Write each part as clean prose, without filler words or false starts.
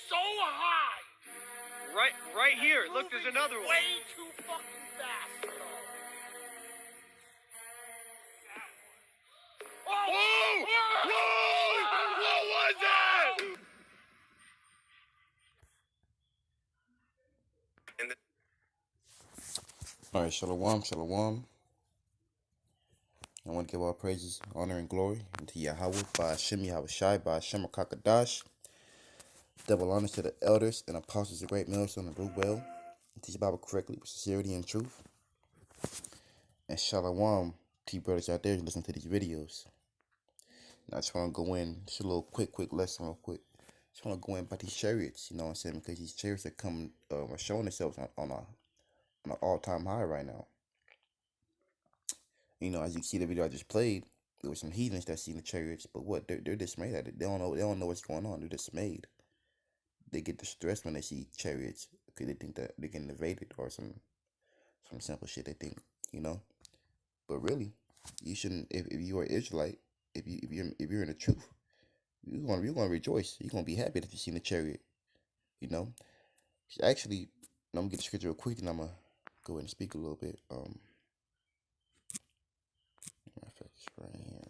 so high. Right here. Look, there's another one. Way too fucking fast, bro. Whoa! Whoa! What was that? Alright, shalom, shalom. I want to give all praises, honor, and glory unto Yahawah, BAHASHAM, YAHAWASHI, BAHASHAM, Kakadash. Double honors to the elders and apostles of great millstone and root well, and teach the Bible correctly with sincerity and truth. And shalom to you brothers out there who listen to these videos. And I just want to go in, just a little quick lesson real quick. Just want to go in about these chariots, you know what I'm saying? Because these chariots are coming, are showing themselves on an all-time high right now. You know, as you see the video I just played, there were some heathens that seen the chariots, but what? They're dismayed at it. They don't know what's going on. They're dismayed. They get distressed when they see chariots because they think that they're getting invaded or some simple shit they think, you know. But really, you shouldn't. If you are an Israelite, if you're in the truth, you're gonna rejoice. You're gonna be happy that you seen the chariot, you know. Actually, I'm gonna get the scripture real quick, and I'm gonna go ahead and speak a little bit. Right here.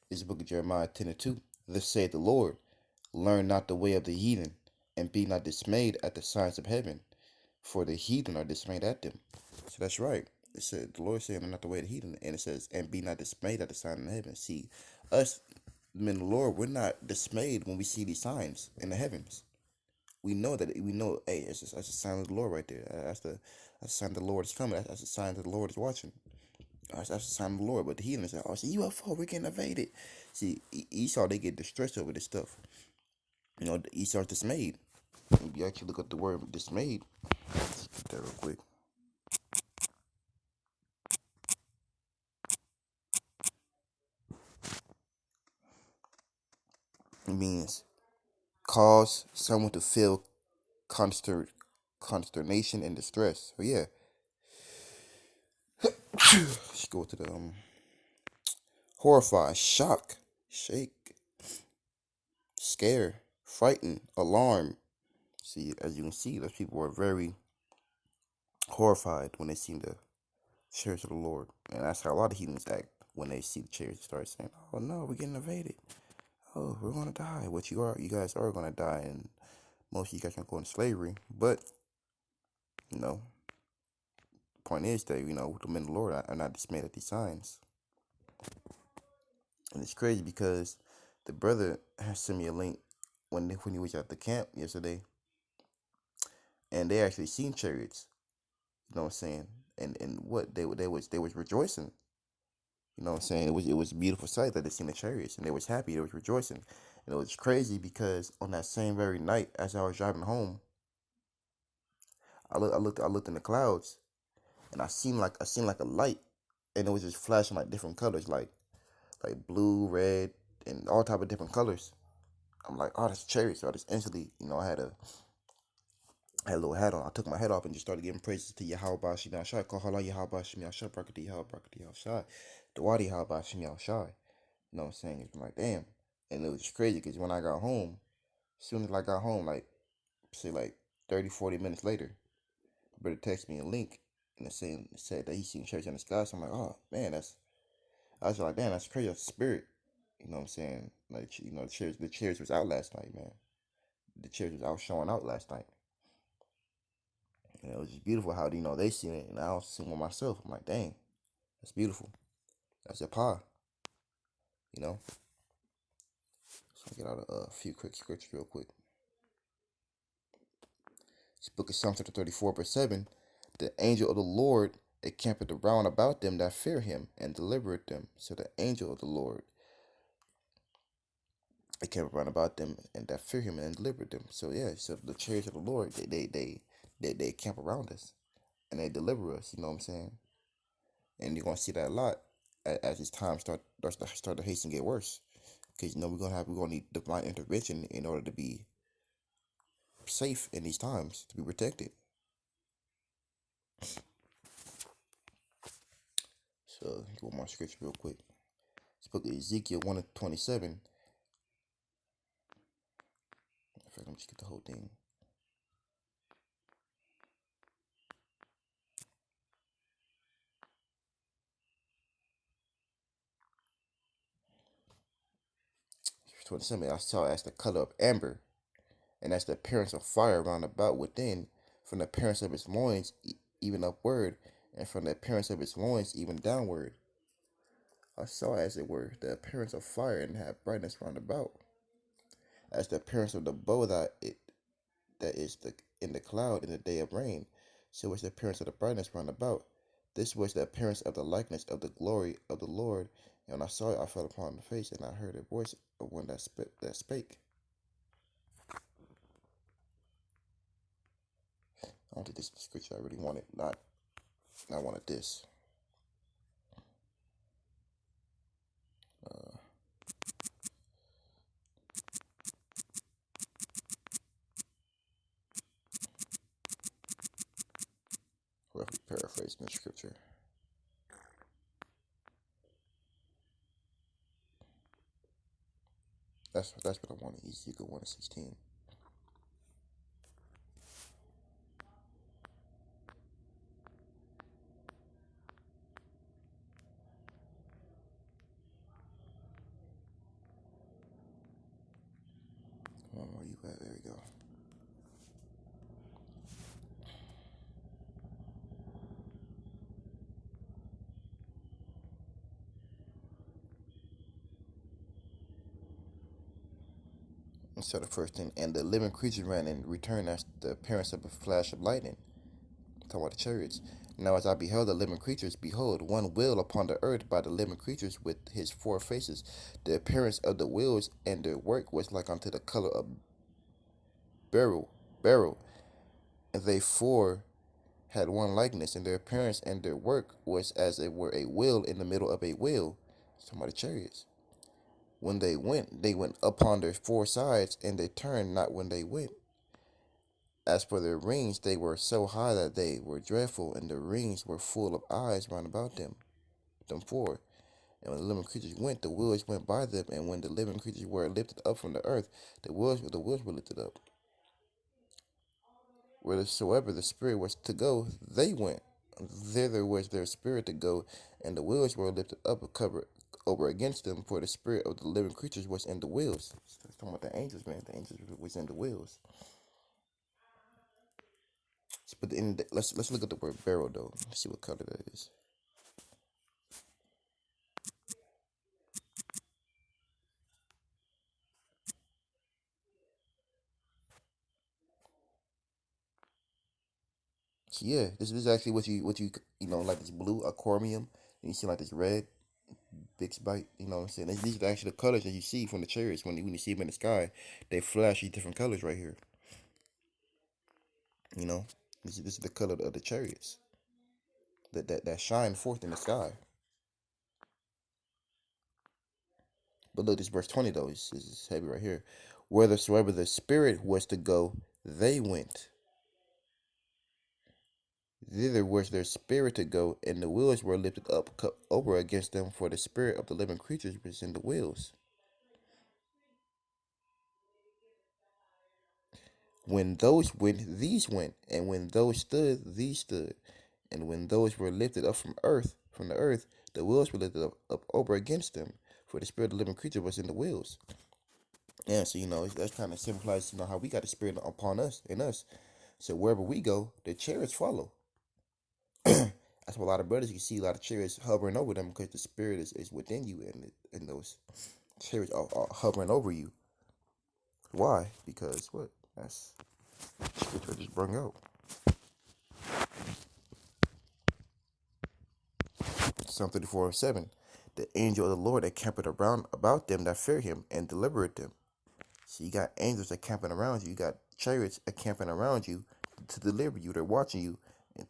This is the book of Jeremiah 10:2. Thus saith the Lord, learn not the way of the heathen, and be not dismayed at the signs of heaven, for the heathen are dismayed at them. So that's right. It said the Lord said, learn not the way of the heathen, and it says, and be not dismayed at the sign of heaven. See, us men of the Lord, we're not dismayed when we see these signs in the heavens. We know, hey, that's a sign of the Lord right there. That's the sign the Lord is coming. That's a sign that the Lord is watching. That's a sign of the Lord. But the heathen say, oh, see, UFO, we're getting invaded. See, Esau, they get distressed over this stuff. You know, Esau's dismayed. If you actually look up the word dismayed, let's get that real quick. It means cause someone to feel consternation and distress. So yeah. Let's go to the horrify, shock, shake, scare, frighten, alarm. See, as you can see, those people were very horrified when they see the chariots of the Lord. And that's how a lot of heathens act when they see the chariots. Start saying, oh no, we're getting invaded. Oh, we're gonna die. What you guys are gonna die, and most of you guys are gonna go into slavery. But you know, the point is that the men of the Lord are not dismayed at these signs. And it's crazy because the brother has sent me a link when he was at the camp yesterday, and they actually seen chariots. You know what I'm saying? And what they was rejoicing. You know what I'm saying? It was a beautiful sight that they seen the chariots, and they was happy. They was rejoicing. And it was crazy because on that same very night, as I was driving home, I looked in the clouds, and I seen like a light, and it was just flashing like different colors, like blue, red, and all type of different colors. I'm like, oh, that's chariots. So I just instantly, I had a little hat on. I took my hat off and just started giving praises to YAHAWASHI, YAHAWASHI, Kohala YAHAWASHI, YAHAWASHI, Brakati YAHAWASHI, Brakati YAHAWASHI, Dawadi YAHAWASHI, YAHAWASHI. You know what I'm saying? It's like, damn. And it was just crazy because when I got home, as soon as I got home, like 30, 40 minutes later, the brother texted me a link, and it said that he seen church in the sky. So I'm like, oh man, I was like, damn, that's crazy. That's spirit. You know what I'm saying? Like, the chairs was out last night, man. The chairs was out showing out last night. And it was just beautiful how, they seen it, and I also seen it myself. I'm like, dang, that's beautiful. That's a pie. So I'll get out a few quick scriptures real quick. This book of Psalms 34, verse 7. The angel of the Lord encampeth around about them that fear him, and delivereth them. So the angel of the Lord encampeth around about them and that fear him, and delivered them. So yeah, so the chariots of the Lord, they camp around us, and they deliver us. You know what I'm saying? And you're gonna see that a lot as this time start to hasten and get worse. Because we're gonna need divine intervention in order to be safe in these times, to be protected. So, go more scripture real quick. This book of Ezekiel 1:27. In fact, let me just get the whole thing. Verse 27. I saw as the color of amber, and as the appearance of fire round about within, from the appearance of its loins even upward, and from the appearance of its loins even downward. I saw, as it were, the appearance of fire, and had brightness round about, as the appearance of the bow that is in the cloud in the day of rain. So was the appearance of the brightness round about. This was the appearance of the likeness of the glory of the Lord. And when I saw it, I fell upon the face, and I heard a voice of one that spake. I don't think this is the scripture I really wanted. I wanted this. Roughly paraphrasing the scripture. That's what I wanted. Ezekiel 1:16. Come on, where you at? There we go. So the first thing, and the living creature ran and returned as the appearance of a flash of lightning. Talking about the chariots. Now as I beheld the living creatures, behold, one wheel upon the earth by the living creatures with his four faces. The appearance of the wheels and their work was like unto the color of beryl. And they four had one likeness, and their appearance and their work was as it were a wheel in the middle of a wheel. Talking about the chariots. When they went upon their four sides, and they turned not when they went. As for their rings, they were so high that they were dreadful, and the rings were full of eyes round about them four. And when the living creatures went, the wheels went by them, and when the living creatures were lifted up from the earth, the wheels were lifted up. Whithersoever the spirit was to go, they went. Thither was their spirit to go, and the wheels were lifted up and covered over against them, for the spirit of the living creatures was in the wheels. It's talking about the angels, man. The angels was in the wheels. But let's look at the word beryl though. Let's see what color that is. So yeah, this is actually what you like this blue aquarium, and you see like this red big bite. You know what I'm saying? These are actually the colors that you see from the chariots when you see them in the sky. They flash you different colors right here. You know, this is the color of the chariots that shine forth in the sky. But look, this verse 20 though is heavy right here. Whithersoever the spirit was to go, they went. Thither was their spirit to go, and the wheels were lifted up over against them, for the spirit of the living creatures was in the wheels. When those went, these went, and when those stood, these stood, and when those were lifted up from the earth, the wheels were lifted up over against them, for the spirit of the living creature was in the wheels. Yeah, so that's kind of symbolizes how we got the spirit upon us in us. So wherever we go, the chariots follow. That's why a lot of brothers you see a lot of chariots hovering over them because the spirit is within you, and those chariots are hovering over you. Why? Because what? That's scripture just brought out. Psalm 34:7. The angel of the Lord encampeth around about them that fear him and delivereth them. So you got angels encamping around you. You got chariots encamping around you to deliver you. They're watching you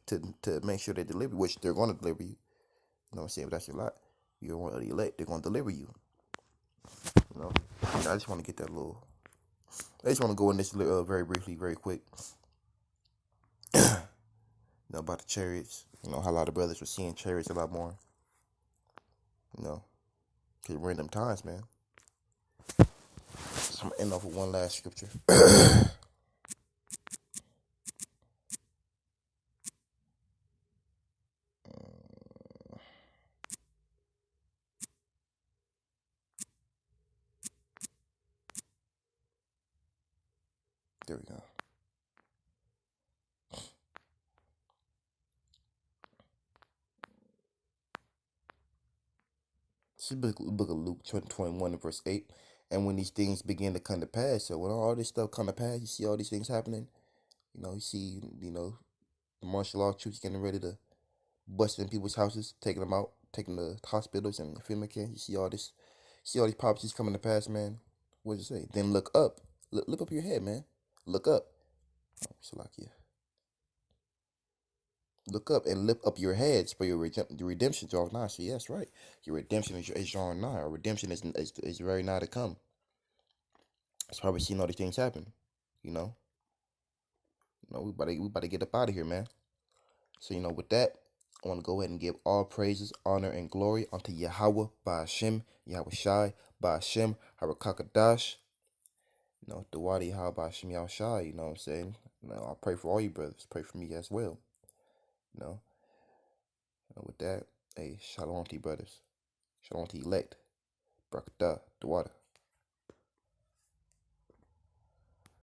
to make sure they deliver you, which they're going to deliver you. You know what I'm saying? But that's your lot. You're one of the elect. They're going to deliver you. I just want to get that little. I just want to go in this very briefly, very quick. About the chariots. How a lot of brothers were seeing chariots a lot more. Cause random times, man. So I'm gonna end off with one last scripture. There we go. This is book of Luke 21 and verse 8. And when these things begin to come to pass, so when all this stuff come to pass, you see all these things happening, you see, the martial law troops getting ready to bust in people's houses, taking them out, taking the hospitals and the FEMA camps. You see all these prophecies coming to pass, man. What does it say? Then look up. Look up your head, man. Look up. Oh, Salakia. Look up and lift up your heads for your redemption draweth nigh. So yes, right. Your redemption is drawing nigh. Our redemption is very nigh to come. That's why we're seeing all these things happen. We about to get up out of here, man. So with that, I want to go ahead and give all praises, honor, and glory unto Yahawah, BAHASHAM, YAHAWASHI, BAHASHAM, Harakakadash. The Wadi Yahawah, BAHASHAM, YAHAWASHI. You know what I'm saying? I pray for all you brothers. Pray for me as well. With that, hey, shalom to you brothers. Shalom to you elect. Barakatah, the water.